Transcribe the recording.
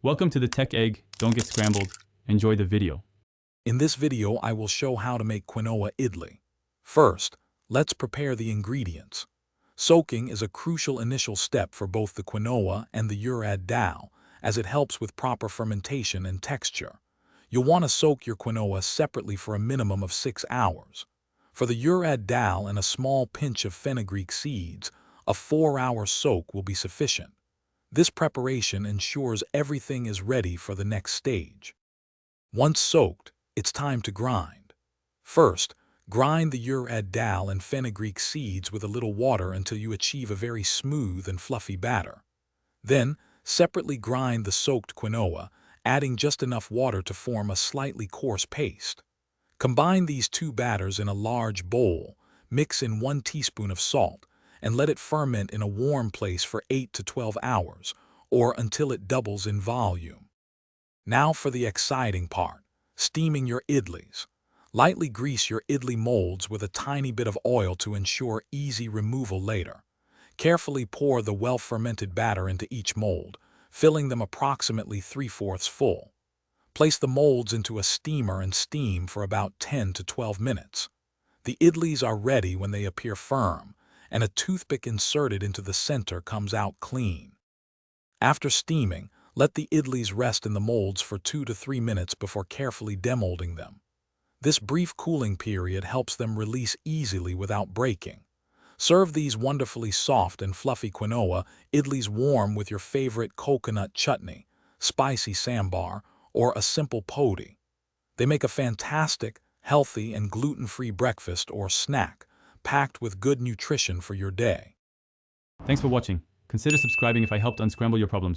Welcome to the Tech Egg. Don't get scrambled. Enjoy the video. In this video, I will show how to make quinoa idli. First, let's prepare the ingredients. Soaking is a crucial initial step for both the quinoa and the urad dal, as it helps with proper fermentation and texture. You'll want to soak your quinoa separately for a minimum of 6 hours. For the urad dal and a small pinch of fenugreek seeds, a 4-hour soak will be sufficient. This preparation ensures everything is ready for the next stage. Once soaked, it's time to grind. First, grind the urad dal and fenugreek seeds with a little water until you achieve a very smooth and fluffy batter. Then, separately grind the soaked quinoa, adding just enough water to form a slightly coarse paste. Combine these two batters in a large bowl, mix in 1 teaspoon of salt, and let it ferment in a warm place for 8 to 12 hours, or until it doubles in volume. Now for the exciting part, steaming your idlis. Lightly grease your idli molds with a tiny bit of oil to ensure easy removal later. Carefully pour the well-fermented batter into each mold, filling them approximately 3/4 full. Place the molds into a steamer and steam for about 10 to 12 minutes. The idlis are ready when they appear firm, and a toothpick inserted into the center comes out clean. After steaming, let the idlis rest in the molds for 2 to 3 minutes before carefully demolding them. This brief cooling period helps them release easily without breaking. Serve these wonderfully soft and fluffy quinoa idlis warm with your favorite coconut chutney, spicy sambar, or a simple podi. They make a fantastic, healthy, and gluten-free breakfast or snack, packed with good nutrition for your day. Thanks for watching. Consider subscribing if I helped unscramble your problems.